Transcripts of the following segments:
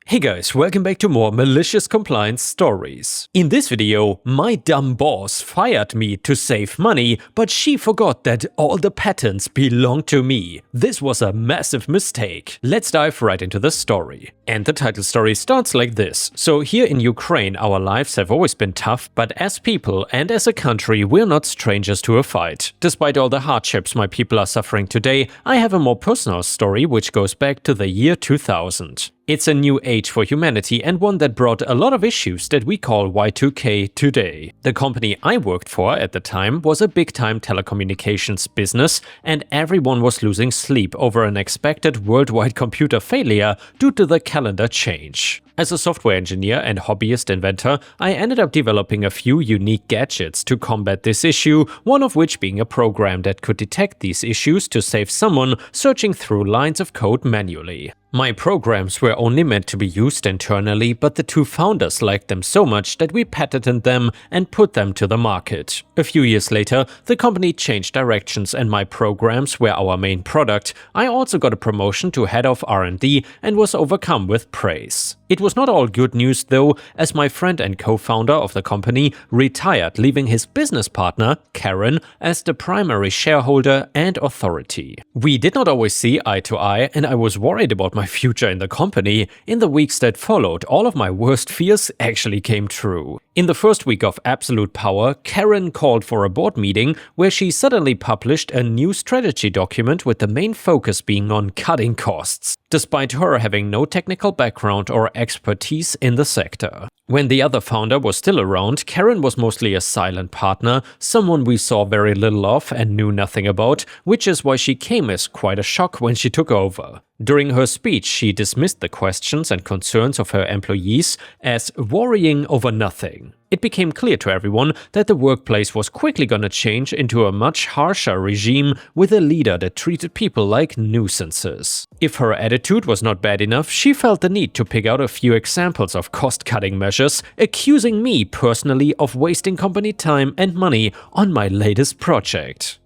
Hey guys, welcome back to more malicious compliance stories. In this video, my dumb boss fired me to save money, but she forgot that all the patents belong to me. This was a massive mistake. Let's dive right into the story. And the title story starts like this. So here in Ukraine, our lives have always been tough, but as people and as a country, we're not strangers to a fight. Despite all the hardships my people are suffering today, I have a more personal story which goes back to the year 2000. It's a new age for humanity and one that brought a lot of issues that we call Y2K today. The company I worked for at the time was a big-time telecommunications business, and everyone was losing sleep over an expected worldwide computer failure due to the calendar change. As a software engineer and hobbyist inventor, I ended up developing a few unique gadgets to combat this issue, one of which being a program that could detect these issues to save someone searching through lines of code manually. My programs were only meant to be used internally, but the two founders liked them so much that we patented them and put them to the market. A few years later, the company changed directions and my programs were our main product. I also got a promotion to head of R&D and was overcome with praise. It was not all good news though, as my friend and co-founder of the company retired, leaving his business partner, Karen, as the primary shareholder and authority. We did not always see eye to eye, and I was worried about my future in the company. In the weeks that followed, all of my worst fears actually came true. In the first week of absolute power, Karen called for a board meeting where she suddenly published a new strategy document with the main focus being on cutting costs, despite her having no technical background or expertise in the sector. When the other founder was still around, Karen was mostly a silent partner, someone we saw very little of and knew nothing about, which is why she came as quite a shock when she took over. During her speech, she dismissed the questions and concerns of her employees as worrying over nothing. It became clear to everyone that the workplace was quickly gonna change into a much harsher regime with a leader that treated people like nuisances. If her attitude was not bad enough, she felt the need to pick out a few examples of cost-cutting measures, accusing me personally of wasting company time and money on my latest project.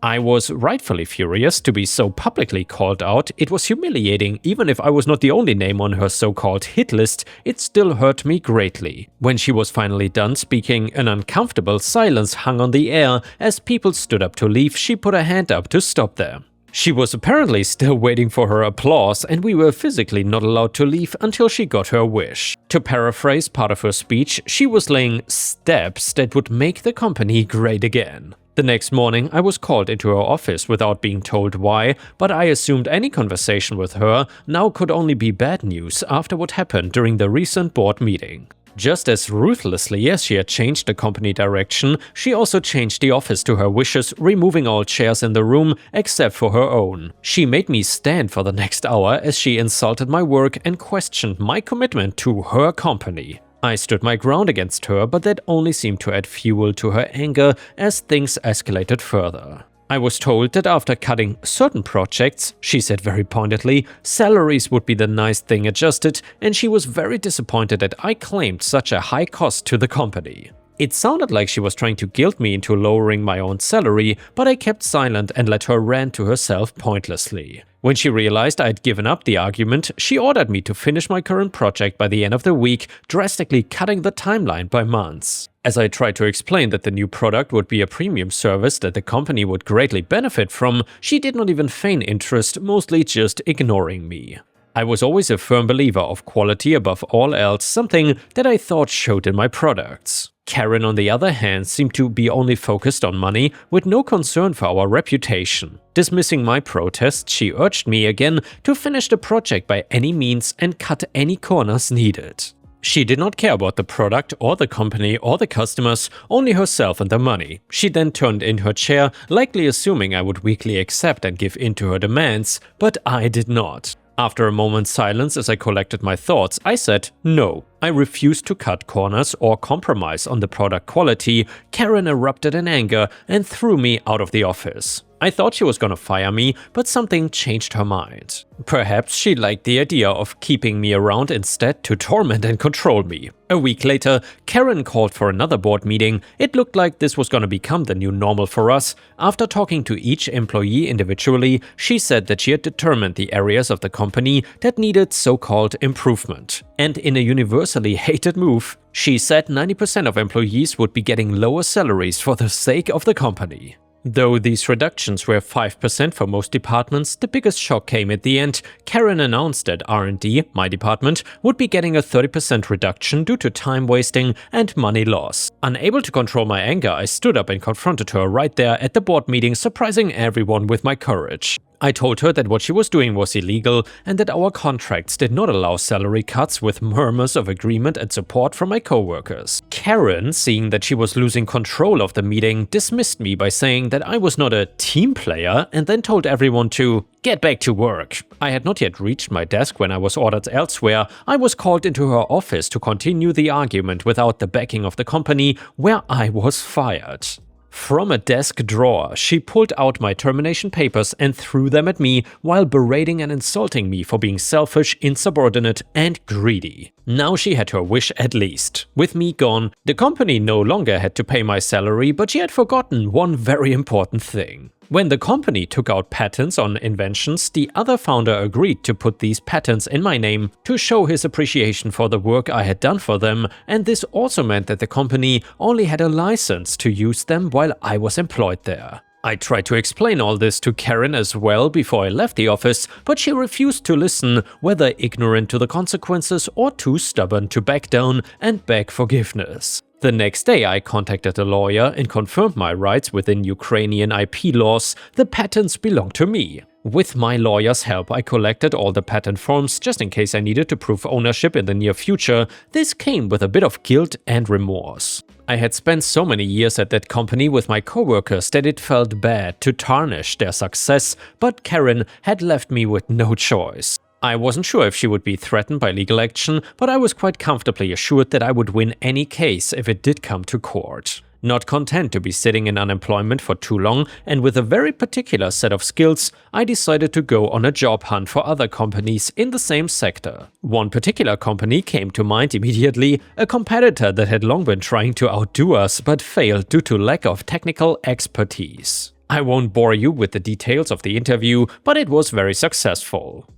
I was rightfully furious to be so publicly called out. It was humiliating. Even if I was not the only name on her so-called hit list, it still hurt me greatly. When she was finally done speaking, an uncomfortable silence hung on the air. As people stood up to leave, she put a hand up to stop them. She was apparently still waiting for her applause, and we were physically not allowed to leave until she got her wish. To paraphrase part of her speech, she was laying steps that would make the company great again. The next morning, I was called into her office without being told why, but I assumed any conversation with her now could only be bad news after what happened during the recent board meeting. Just as ruthlessly as she had changed the company direction, she also changed the office to her wishes, removing all chairs in the room except for her own. She made me stand for the next hour as she insulted my work and questioned my commitment to her company. I stood my ground against her, but that only seemed to add fuel to her anger as things escalated further. I was told that after cutting certain projects, she said very pointedly, salaries would be the nice thing adjusted, and she was very disappointed that I claimed such a high cost to the company. It sounded like she was trying to guilt me into lowering my own salary, but I kept silent and let her rant to herself pointlessly. When she realized I had given up the argument, she ordered me to finish my current project by the end of the week, drastically cutting the timeline by months. As I tried to explain that the new product would be a premium service that the company would greatly benefit from, she did not even feign interest, mostly just ignoring me. I was always a firm believer of quality above all else, something that I thought showed in my products. Karen, on the other hand, seemed to be only focused on money, with no concern for our reputation. Dismissing my protest, she urged me again to finish the project by any means and cut any corners needed. She did not care about the product or the company or the customers, only herself and the money. She then turned in her chair, likely assuming I would weakly accept and give in to her demands, but I did not. After a moment's silence as I collected my thoughts, I said, "No, I refused to cut corners or compromise on the product quality. Karen erupted in anger and threw me out of the office. I thought she was gonna fire me, but something changed her mind. Perhaps she liked the idea of keeping me around instead to torment and control me. A week later, Karen called for another board meeting. It looked like this was gonna become the new normal for us. After talking to each employee individually, she said that she had determined the areas of the company that needed so-called improvement. And in a universally hated move, she said 90% of employees would be getting lower salaries for the sake of the company. Though these reductions were 5% for most departments, the biggest shock came at the end. Karen announced that R&D, my department, would be getting a 30% reduction due to time wasting and money loss. Unable to control my anger, I stood up and confronted her right there at the board meeting, surprising everyone with my courage. I told her that what she was doing was illegal and that our contracts did not allow salary cuts, with murmurs of agreement and support from my coworkers. Karen, seeing that she was losing control of the meeting, dismissed me by saying that I was not a team player and then told everyone to get back to work. I had not yet reached my desk when I was ordered elsewhere. I was called into her office to continue the argument without the backing of the company, where I was fired. From a desk drawer, she pulled out my termination papers and threw them at me while berating and insulting me for being selfish, insubordinate, and greedy. Now she had her wish at least. With me gone, the company no longer had to pay my salary, but she had forgotten one very important thing. When the company took out patents on inventions, the other founder agreed to put these patents in my name to show his appreciation for the work I had done for them, and this also meant that the company only had a license to use them while I was employed there. I tried to explain all this to Karen as well before I left the office, but she refused to listen, whether ignorant to the consequences or too stubborn to back down and beg forgiveness. The next day I contacted a lawyer and confirmed my rights within Ukrainian IP laws. The patents belong to me. With my lawyer's help, I collected all the patent forms just in case I needed to prove ownership in the near future. This came with a bit of guilt and remorse. I had spent so many years at that company with my coworkers that it felt bad to tarnish their success, but Karen had left me with no choice. I wasn't sure if she would be threatened by legal action, but I was quite comfortably assured that I would win any case if it did come to court. Not content to be sitting in unemployment for too long, and with a very particular set of skills, I decided to go on a job hunt for other companies in the same sector. One particular company came to mind immediately, a competitor that had long been trying to outdo us but failed due to lack of technical expertise. I won't bore you with the details of the interview, but it was very successful.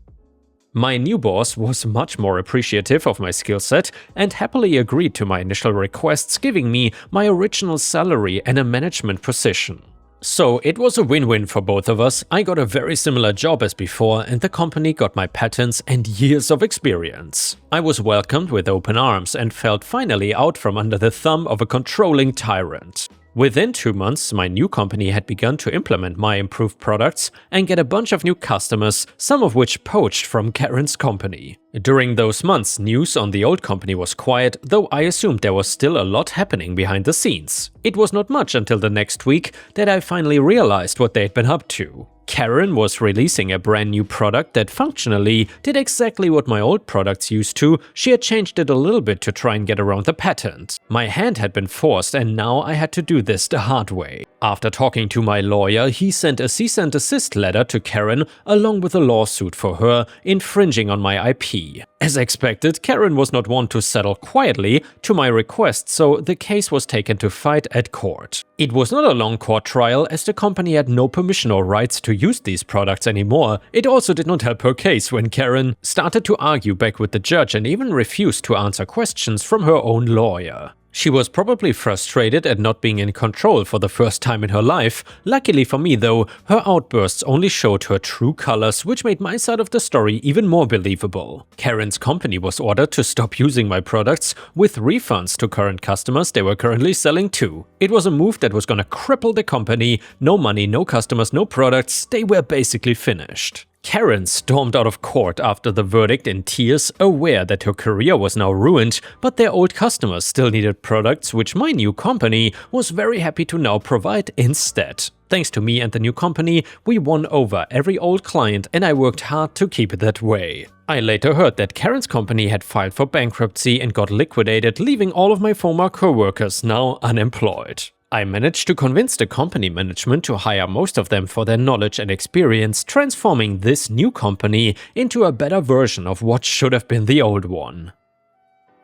My new boss was much more appreciative of my skill set and happily agreed to my initial requests, giving me my original salary and a management position. So it was a win-win for both of us. I got a very similar job as before, and the company got my patents and years of experience. I was welcomed with open arms and felt finally out from under the thumb of a controlling tyrant. Within 2 months, my new company had begun to implement my improved products and get a bunch of new customers, some of which poached from Karen's company. During those months, news on the old company was quiet, though I assumed there was still a lot happening behind the scenes. It was not much until the next week that I finally realized what they'd been up to. Karen was releasing a brand new product that functionally did exactly what my old products used to. She had changed it a little bit to try and get around the patent. My hand had been forced, and now I had to do this the hard way. After talking to my lawyer, he sent a cease and desist letter to Karen along with a lawsuit for her infringing on my IP. As expected, Karen was not one to settle quietly to my request, so the case was taken to fight at court. It was not a long court trial, as the company had no permission or rights to use these products anymore. It also did not help her case when Karen started to argue back with the judge and even refused to answer questions from her own lawyer. She was probably frustrated at not being in control for the first time in her life. Luckily for me though, her outbursts only showed her true colors, which made my side of the story even more believable. Karen's company was ordered to stop using my products, with refunds to current customers they were currently selling to. It was a move that was gonna cripple the company. No money, no customers, no products. They were basically finished. Karen stormed out of court after the verdict in tears, aware that her career was now ruined, but their old customers still needed products which my new company was very happy to now provide instead. Thanks to me and the new company, we won over every old client and I worked hard to keep it that way. I later heard that Karen's company had filed for bankruptcy and got liquidated, leaving all of my former co-workers now unemployed. I managed to convince the company management to hire most of them for their knowledge and experience, transforming this new company into a better version of what should have been the old one.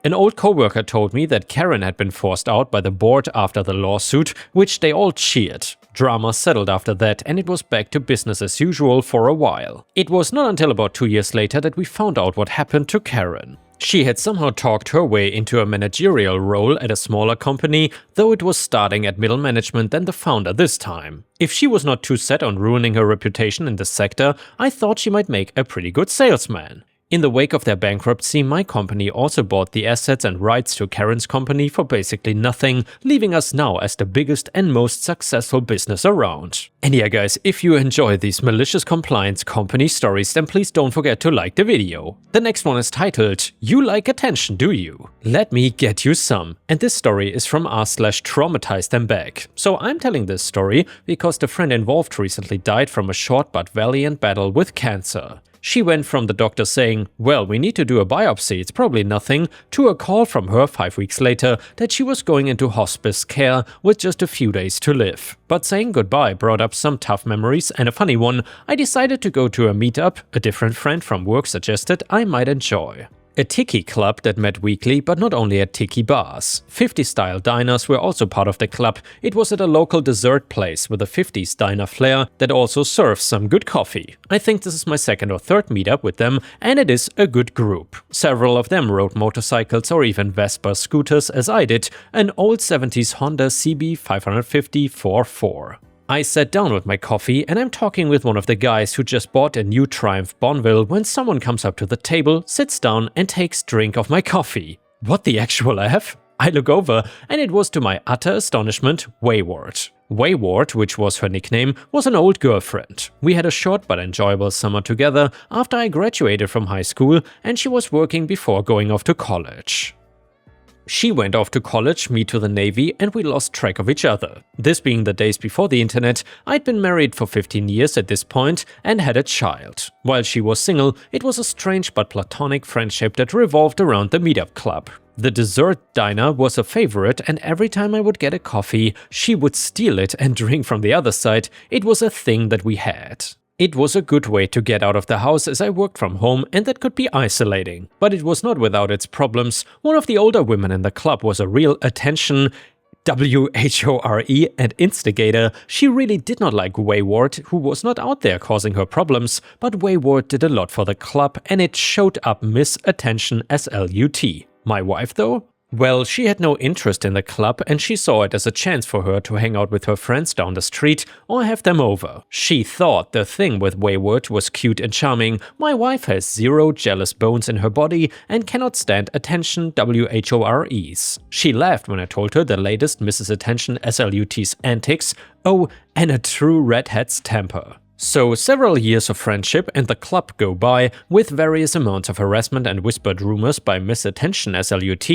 An old coworker told me that Karen had been forced out by the board after the lawsuit, which they all cheered. Drama settled after that and it was back to business as usual for a while. It was not until about 2 years later that we found out what happened to Karen. She had somehow talked her way into a managerial role at a smaller company, though it was starting at middle management than the founder this time. If she was not too set on ruining her reputation in the sector, I thought she might make a pretty good salesman. In the wake of their bankruptcy, my company also bought the assets and rights to Karen's company for basically nothing, leaving us now as the biggest and most successful business around. And yeah guys, if you enjoy these malicious compliance company stories, then please don't forget to like the video. The next one is titled, "You Like Attention, Do You?" Let me get you some. And this story is from r/traumatized them back. So I'm telling this story because the friend involved recently died from a short but valiant battle with cancer. She went from the doctor saying, "Well, we need to do a biopsy, it's probably nothing," to a call from her 5 weeks later that she was going into hospice care with just a few days to live. But saying goodbye brought up some tough memories and a funny one. I decided to go to a meetup a different friend from work suggested I might enjoy. A Tiki club that met weekly, but not only at Tiki bars. 50s-style diners were also part of the club. It was at a local dessert place with a 50s diner flair that also serves some good coffee. I think this is my second or third meetup with them, and it is a good group. Several of them rode motorcycles or even Vespa scooters as I did, an old 70s Honda CB 550 4.4. I sat down with my coffee and I'm talking with one of the guys who just bought a new Triumph Bonneville when someone comes up to the table, sits down and takes drink of my coffee. What the actual F? I look over and it was to my utter astonishment Wayward. Wayward, which was her nickname, was an old girlfriend. We had a short but enjoyable summer together after I graduated from high school and she was working before going off to college. She went off to college, me to the Navy, and we lost track of each other. This being the days before the internet, I'd been married for 15 years at this point and had a child. While she was single, it was a strange but platonic friendship that revolved around the meetup club. The dessert diner was a favorite and every time I would get a coffee, she would steal it and drink from the other side. It was a thing that we had. It was a good way to get out of the house as I worked from home and that could be isolating. But it was not without its problems. One of the older women in the club was a real attention WHORE and instigator. She really did not like Wayward, who was not out there causing her problems, but Wayward did a lot for the club and it showed up Miss Attention SLUT. My wife though? Well, she had no interest in the club and she saw it as a chance for her to hang out with her friends down the street or have them over. She thought the thing with Wayward was cute and charming. My wife has zero jealous bones in her body and cannot stand attention WHOREs. She laughed when I told her the latest Mrs. Attention SLUT's antics. Oh, and a true redhead's temper. So several years of friendship and the club go by with various amounts of harassment and whispered rumors by Miss Attention SLUT.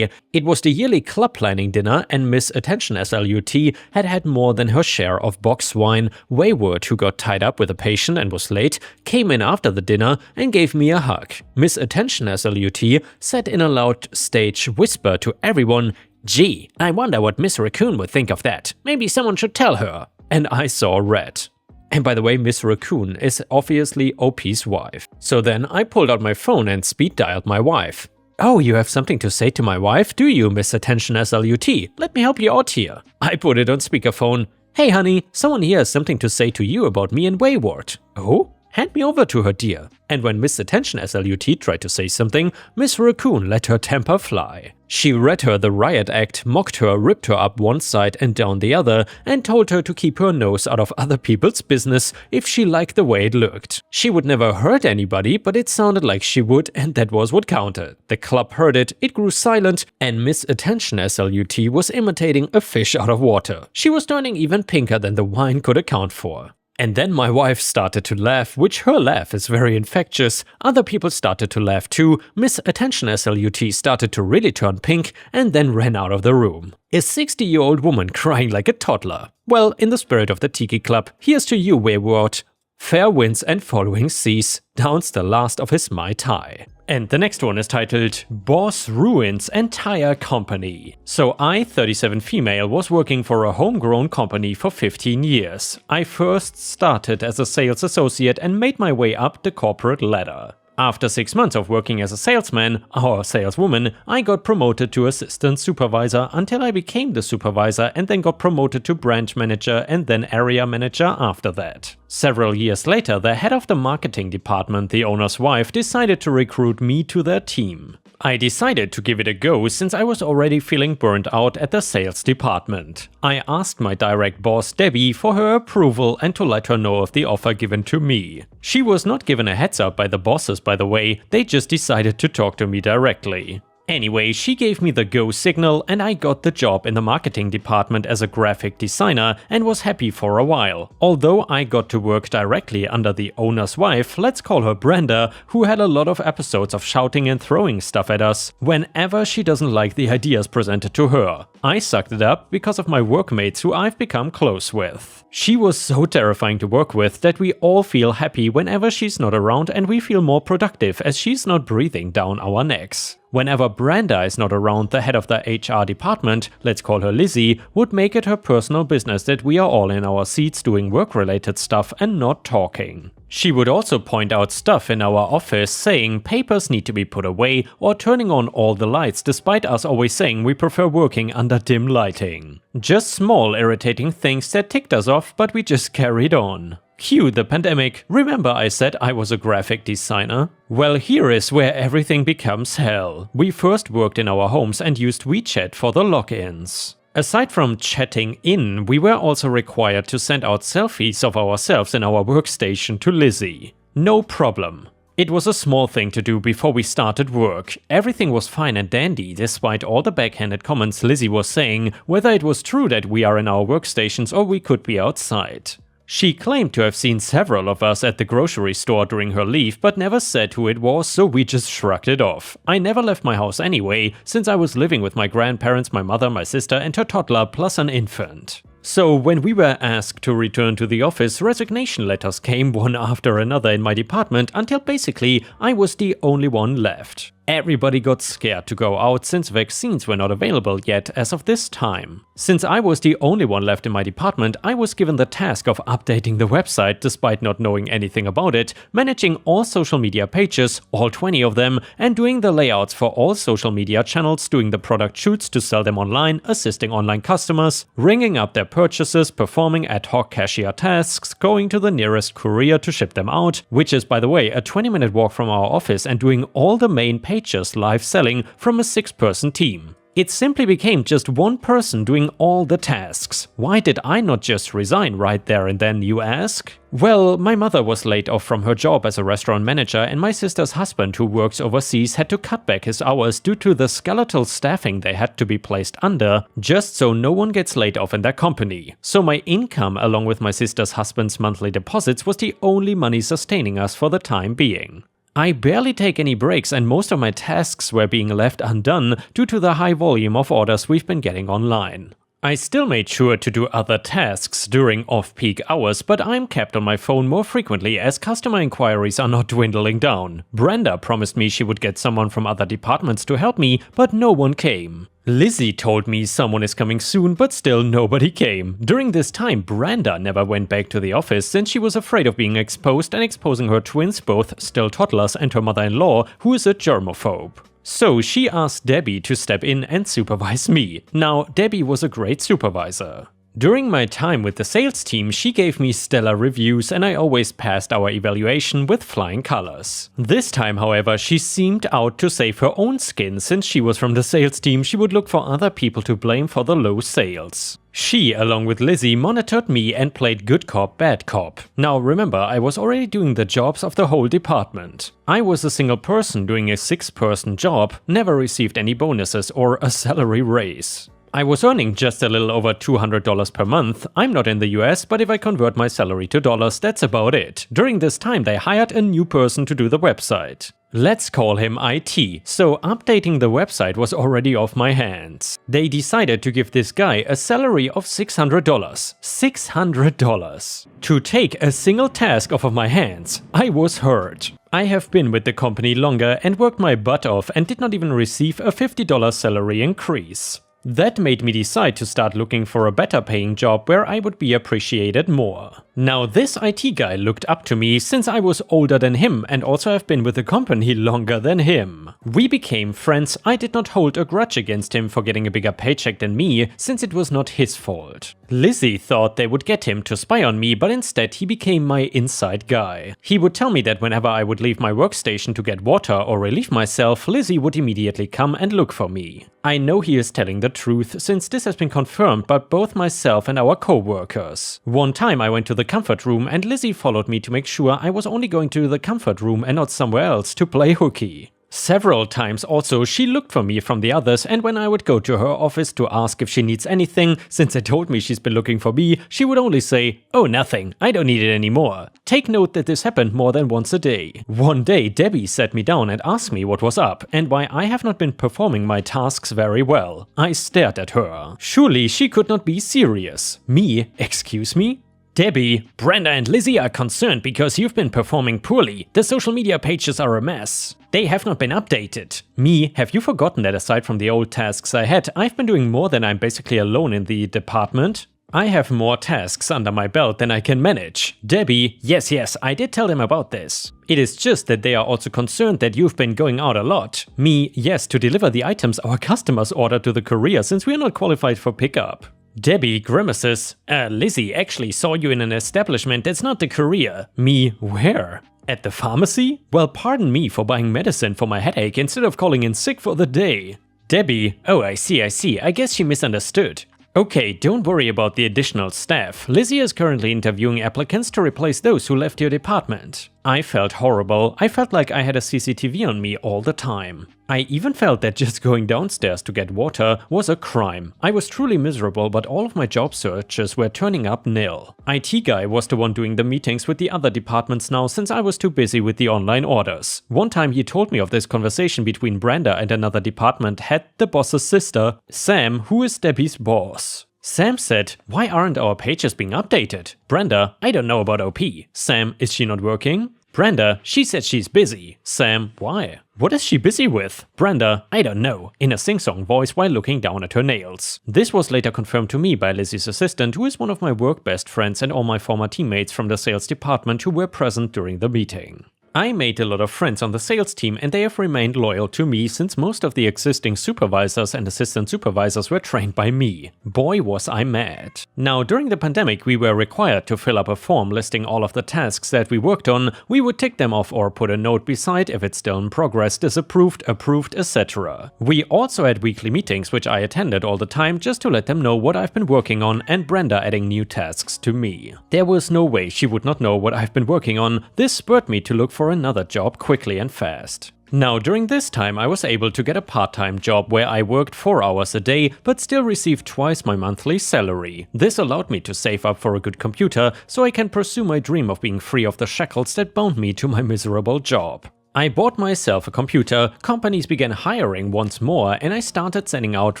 It was the yearly club planning dinner and Miss Attention SLUT had had more than her share of box wine. Wayward, who got tied up with a patient and was late, came in after the dinner and gave me a hug. Miss Attention SLUT said in a loud stage whisper to everyone, "Gee, I wonder what Miss Raccoon would think of that. Maybe someone should tell her." And I saw red. And by the way, Miss Raccoon is obviously OP's wife. So then I pulled out my phone and speed dialed my wife. "Oh, you have something to say to my wife, do you, Miss Attention SLUT? Let me help you out here." I put it on speakerphone. "Hey honey, someone here has something to say to you about me and Wayward." "Oh? Hand me over to her, dear." And when Miss Attention SLUT tried to say something, Miss Raccoon let her temper fly. She read her the riot act, mocked her, ripped her up one side and down the other, and told her to keep her nose out of other people's business if she liked the way it looked. She would never hurt anybody, but it sounded like she would, and that was what counted. The club heard it, it grew silent, and Miss Attention SLUT was imitating a fish out of water. She was turning even pinker than the wine could account for. And then my wife started to laugh, which her laugh is very infectious. Other people started to laugh too. Miss Attention SLUT started to really turn pink and then ran out of the room. A 60-year-old woman crying like a toddler. Well, in the spirit of the Tiki Club, here's to you, wayward. Fair winds and following seas, downs the last of his Mai Tai. And the next one is titled Boss Ruins Entire Company. So I, 37 female, was working for a homegrown company for 15 years. I first started as a sales associate and made my way up the corporate ladder. After 6 months of working as a salesman, or saleswoman, I got promoted to assistant supervisor until I became the supervisor and then got promoted to branch manager and then area manager after that. Several years later, the head of the marketing department, the owner's wife, decided to recruit me to their team. I decided to give it a go since I was already feeling burnt out at the sales department. I asked my direct boss Debbie for her approval and to let her know of the offer given to me. She was not given a heads up by the bosses, by the way, they just decided to talk to me directly. Anyway, she gave me the go signal and I got the job in the marketing department as a graphic designer and was happy for a while. Although I got to work directly under the owner's wife, let's call her Brenda, who had a lot of episodes of shouting and throwing stuff at us whenever she doesn't like the ideas presented to her. I sucked it up because of my workmates who I've become close with. She was so terrifying to work with that we all feel happy whenever she's not around and we feel more productive as she's not breathing down our necks. Whenever Brenda is not around, the head of the HR department, let's call her Lizzie, would make it her personal business that we are all in our seats doing work-related stuff and not talking. She would also point out stuff in our office saying papers need to be put away or turning on all the lights despite us always saying we prefer working under dim lighting. Just small irritating things that ticked us off, but we just carried on. Cue the pandemic. Remember I said I was a graphic designer? Well, here is where everything becomes hell. We first worked in our homes and used WeChat for the logins. Aside from chatting in, we were also required to send out selfies of ourselves in our workstation to Lizzie. No problem. It was a small thing to do before we started work. Everything was fine and dandy despite all the backhanded comments Lizzie was saying, whether it was true that we are in our workstations or we could be outside. She claimed to have seen several of us at the grocery store during her leave, but never said who it was, so we just shrugged it off. I never left my house anyway, since I was living with my grandparents, my mother, my sister and her toddler plus an infant. So when we were asked to return to the office, resignation letters came one after another in my department until basically I was the only one left. Everybody got scared to go out since vaccines were not available yet as of this time. Since I was the only one left in my department, I was given the task of updating the website despite not knowing anything about it, managing all social media pages, all 20 of them, and doing the layouts for all social media channels, doing the product shoots to sell them online, assisting online customers, ringing up their purchases, performing ad hoc cashier tasks, going to the nearest courier to ship them out, which is by the way a 20-minute walk from our office, and doing all the main pages live selling from a 6-person team. It simply became just one person doing all the tasks. Why did I not just resign right there and then, you ask? Well, my mother was laid off from her job as a restaurant manager and my sister's husband, who works overseas, had to cut back his hours due to the skeletal staffing they had to be placed under, just so no one gets laid off in their company. So my income along with my sister's husband's monthly deposits was the only money sustaining us for the time being. I barely take any breaks and most of my tasks were being left undone due to the high volume of orders we've been getting online. I still made sure to do other tasks during off-peak hours, but I'm kept on my phone more frequently as customer inquiries are not dwindling down. Brenda promised me she would get someone from other departments to help me, but no one came. Lizzie told me someone is coming soon, but still nobody came. During this time, Brenda never went back to the office since she was afraid of being exposed and exposing her twins, both still toddlers, and her mother-in-law, who is a germaphobe. So she asked Debbie to step in and supervise me. Now, Debbie was a great supervisor. During my time with the sales team, she gave me stellar reviews and I always passed our evaluation with flying colors. This time, however, she seemed out to save her own skin. Since she was from the sales team, she would look for other people to blame for the low sales. She, along with Lizzie, monitored me and played good cop, bad cop. Now remember, I was already doing the jobs of the whole department. I was a single person doing a 6-person job, never received any bonuses or a salary raise. I was earning just a little over $200 per month. I'm not in the US, but if I convert my salary to dollars, that's about it. During this time, they hired a new person to do the website. Let's call him IT, so updating the website was already off my hands. They decided to give this guy a salary of $600. $600. To take a single task off of my hands. I was hurt. I have been with the company longer and worked my butt off and did not even receive a $50 salary increase. That made me decide to start looking for a better paying job where I would be appreciated more. Now this IT guy looked up to me since I was older than him and also have been with the company longer than him. We became friends. I did not hold a grudge against him for getting a bigger paycheck than me since it was not his fault. Lizzie thought they would get him to spy on me, but instead he became my inside guy. He would tell me that whenever I would leave my workstation to get water or relieve myself, Lizzie would immediately come and look for me. I know he is telling the truth since this has been confirmed by both myself and our co-workers. One time I went to the comfort room and Lizzie followed me to make sure I was only going to the comfort room and not somewhere else to play hooky. Several times also she looked for me from the others, and when I would go to her office to ask if she needs anything, since they told me she's been looking for me, she would only say, "Oh, nothing, I don't need it anymore." Take note that this happened more than once a day. One day Debbie sat me down and asked me what was up and why I have not been performing my tasks very well. I stared at her. Surely she could not be serious. Me? Excuse me? Debbie, Brenda and Lizzie are concerned because you've been performing poorly. The social media pages are a mess. They have not been updated. Me, have you forgotten that aside from the old tasks I had, I've been doing more than I'm basically alone in the department? I have more tasks under my belt than I can manage. Debbie, yes, I did tell them about this. It is just that they are also concerned that you've been going out a lot. Me, yes, to deliver the items our customers order to the courier since we are not qualified for pickup. Debbie grimaces, Lizzie actually saw you in an establishment that's not the courier. Me, where? At the pharmacy? Well, pardon me for buying medicine for my headache instead of calling in sick for the day. Debbie, oh I see, I guess she misunderstood. Okay, don't worry about the additional staff. Lizzie is currently interviewing applicants to replace those who left your department. I felt horrible. I felt like I had a CCTV on me all the time. I even felt that just going downstairs to get water was a crime. I was truly miserable, but all of my job searches were turning up nil. IT guy was the one doing the meetings with the other departments now since I was too busy with the online orders. One time he told me of this conversation between Brenda and another department head, the boss's sister, Sam, who is Debbie's boss. Sam said, "Why aren't our pages being updated?" Brenda, "I don't know about OP." Sam, "Is she not working?" Brenda, "She said she's busy." Sam, "Why? What is she busy with?" Brenda, "I don't know," in a sing-song voice while looking down at her nails. This was later confirmed to me by Lizzie's assistant, who is one of my work best friends, and all my former teammates from the sales department who were present during the meeting. I made a lot of friends on the sales team and they have remained loyal to me since most of the existing supervisors and assistant supervisors were trained by me. Boy was I mad. Now during the pandemic we were required to fill up a form listing all of the tasks that we worked on. We would tick them off or put a note beside if it's still in progress, disapproved, approved, etc. We also had weekly meetings which I attended all the time just to let them know what I've been working on, and Brenda adding new tasks to me. There was no way she would not know what I've been working on. This spurred me to look for another job quickly and fast. Now during this time I was able to get a part-time job where I worked 4 hours a day but still received twice my monthly salary. This allowed me to save up for a good computer so I can pursue my dream of being free of the shackles that bound me to my miserable job. I bought myself a computer, companies began hiring once more, and I started sending out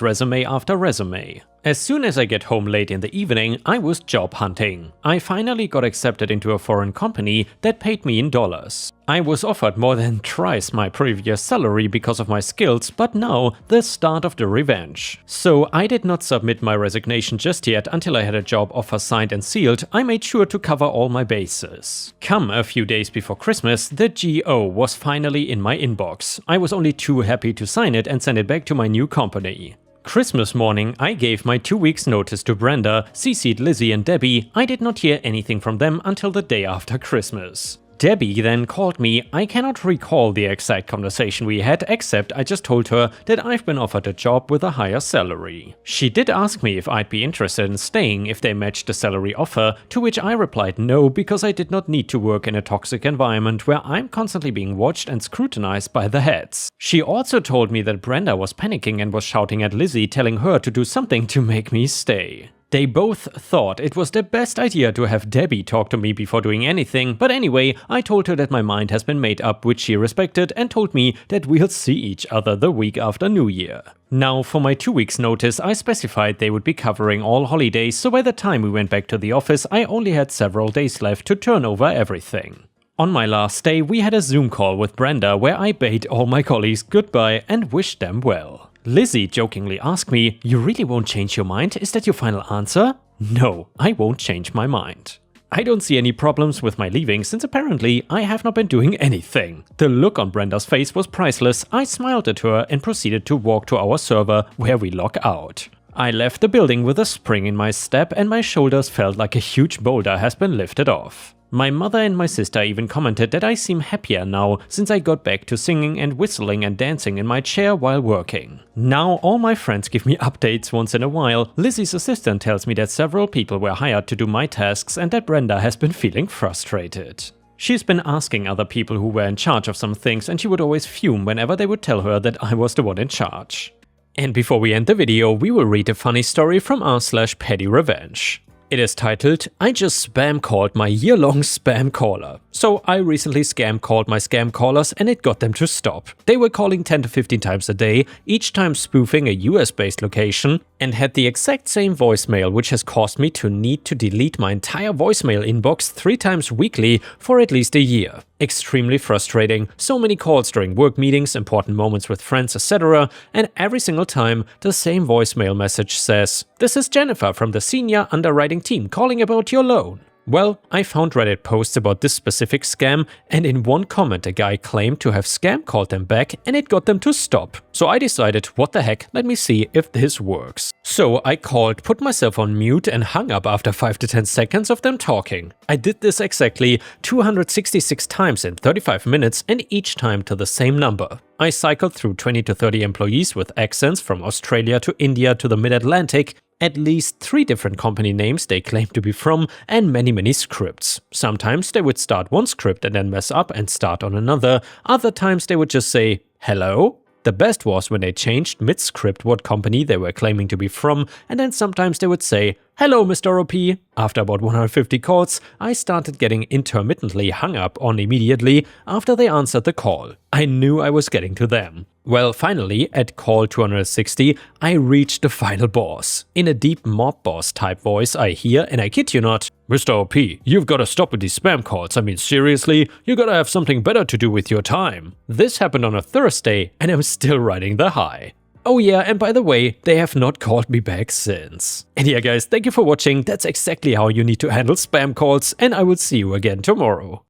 resume after resume. As soon as I get home late in the evening, I was job hunting. I finally got accepted into a foreign company that paid me in dollars. I was offered more than twice my previous salary because of my skills, but now the start of the revenge. So I did not submit my resignation just yet until I had a job offer signed and sealed. I made sure to cover all my bases. Come a few days before Christmas, the GO was finally in my inbox. I was only too happy to sign it and send it back to my new company. Christmas morning, I gave my 2 weeks notice to Brenda, CC'd Lizzie and Debbie. I did not hear anything from them until the day after Christmas. Debbie then called me. I cannot recall the exact conversation we had, except I just told her that I've been offered a job with a higher salary. She did ask me if I'd be interested in staying if they matched the salary offer, to which I replied no, because I did not need to work in a toxic environment where I'm constantly being watched and scrutinized by the heads. She also told me that Brenda was panicking and was shouting at Lizzie, telling her to do something to make me stay. They both thought it was the best idea to have Debbie talk to me before doing anything, but anyway, I told her that my mind has been made up, which she respected, and told me that we'll see each other the week after New Year. Now, for my 2 weeks notice, I specified they would be covering all holidays, so by the time we went back to the office, I only had several days left to turn over everything. On my last day, we had a Zoom call with Brenda where I bade all my colleagues goodbye and wished them well. Lizzie jokingly asked me, "You really won't change your mind? Is that your final answer?" No, I won't change my mind. I don't see any problems with my leaving since apparently I have not been doing anything. The look on Brenda's face was priceless. I smiled at her and proceeded to walk to our server where we log out. I left the building with a spring in my step and my shoulders felt like a huge boulder has been lifted off. My mother and my sister even commented that I seem happier now since I got back to singing and whistling and dancing in my chair while working. Now all my friends give me updates once in a while. Lizzie's assistant tells me that several people were hired to do my tasks and that Brenda has been feeling frustrated. She's been asking other people who were in charge of some things and she would always fume whenever they would tell her that I was the one in charge. And before we end the video, we will read a funny story from r/petty revenge. It is titled, "I just spam called my year-long spam caller." So I recently scam called my scam callers and it got them to stop. They were calling 10 to 15 times a day, each time spoofing a US-based location, and had the exact same voicemail, which has caused me to need to delete my entire voicemail inbox 3 times weekly for at least a year. Extremely frustrating, so many calls during work meetings, important moments with friends, etc. And every single time the same voicemail message says, "This is Jennifer from the senior underwriting team calling about your loan." Well, I found Reddit posts about this specific scam, and in one comment a guy claimed to have scam called them back and it got them to stop. So I decided, what the heck, let me see if this works. So I called, put myself on mute and hung up after 5 to 10 seconds of them talking. I did this exactly 266 times in 35 minutes and each time to the same number. I cycled through 20 to 30 employees with accents from Australia to India to the Mid-Atlantic, at least 3 different company names they claimed to be from, and many scripts. Sometimes they would start one script and then mess up and start on another. Other times they would just say, "Hello?" The best was when they changed mid-script what company they were claiming to be from, and then sometimes they would say, "Hello, Mr. OP." After about 150 calls, I started getting intermittently hung up on immediately after they answered the call. I knew I was getting to them. Well, finally, at call 260, I reached the final boss. In a deep mob boss type voice I hear, and I kid you not, "Mr. OP, you've gotta stop with these spam calls. I mean, seriously, you gotta have something better to do with your time." This happened on a Thursday, and I'm still riding the high. Oh yeah, and by the way, they have not called me back since. And yeah guys, thank you for watching. That's exactly how you need to handle spam calls, and I will see you again tomorrow.